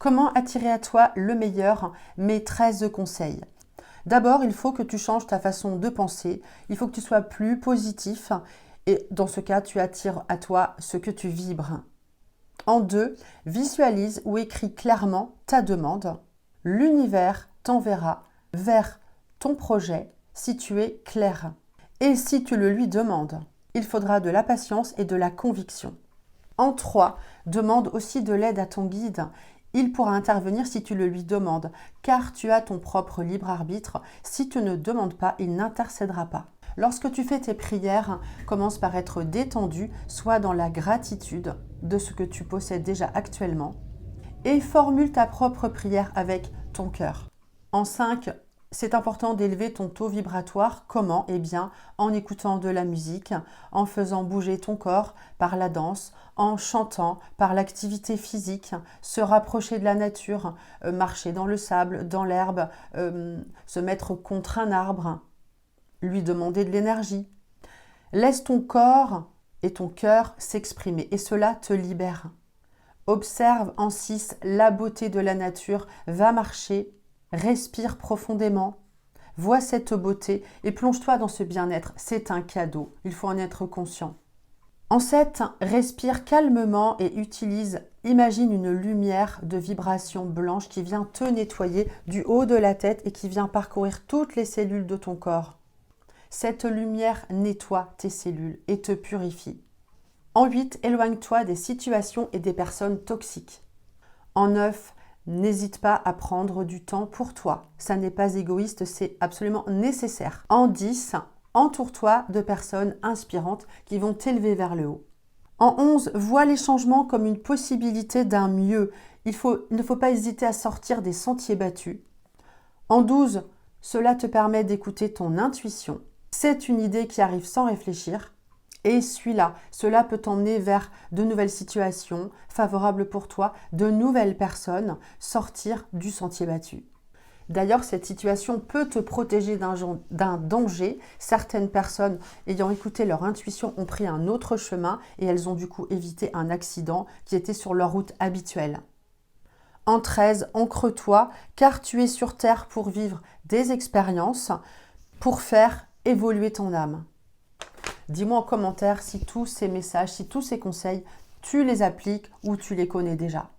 Comment attirer à toi le meilleur? Mes 13 conseils. D'abord, il faut que tu changes ta façon de penser. Il faut que tu sois plus positif. Et dans ce cas, tu attires à toi ce que tu vibres. En 2, visualise ou écris clairement ta demande. L'univers t'enverra vers ton projet si tu es clair. Et si tu le lui demandes, il faudra de la patience et de la conviction. En 3, demande aussi de l'aide à ton guide. Il pourra intervenir si tu le lui demandes, car tu as ton propre libre arbitre. Si tu ne demandes pas, il n'intercédera pas. Lorsque tu fais tes prières, commence par être détendu, sois dans la gratitude de ce que tu possèdes déjà actuellement et formule ta propre prière avec ton cœur. En 5, c'est important d'élever ton taux vibratoire. Comment? Eh bien, en écoutant de la musique, en faisant bouger ton corps par la danse, en chantant, par l'activité physique, se rapprocher de la nature, marcher dans le sable, dans l'herbe, se mettre contre un arbre, lui demander de l'énergie. Laisse ton corps et ton cœur s'exprimer et cela te libère. Observe en 6 la beauté de la nature, va marcher, respire profondément, vois cette beauté et plonge-toi dans ce bien-être. C'est un cadeau, il faut en être conscient. En 7, respire calmement et imagine une lumière de vibration blanche qui vient te nettoyer du haut de la tête et qui vient parcourir toutes les cellules de ton corps. Cette lumière nettoie tes cellules et te purifie. En 8, éloigne-toi des situations et des personnes toxiques. En 9, n'hésite pas à prendre du temps pour toi. Ça n'est pas égoïste, c'est absolument nécessaire. En 10, entoure-toi de personnes inspirantes qui vont t'élever vers le haut. En 11, vois les changements comme une possibilité d'un mieux. Il ne faut pas hésiter à sortir des sentiers battus. En 12, cela te permet d'écouter ton intuition. C'est une idée qui arrive sans réfléchir. Et suis-la. Cela peut t'emmener vers de nouvelles situations favorables pour toi, de nouvelles personnes, sortir du sentier battu. D'ailleurs, cette situation peut te protéger d'un danger. Certaines personnes, ayant écouté leur intuition, ont pris un autre chemin et elles ont du coup évité un accident qui était sur leur route habituelle. En 13, ancre-toi, car tu es sur Terre pour vivre des expériences, pour faire évoluer ton âme. Dis-moi en commentaire si tous ces messages, si tous ces conseils, tu les appliques ou tu les connais déjà.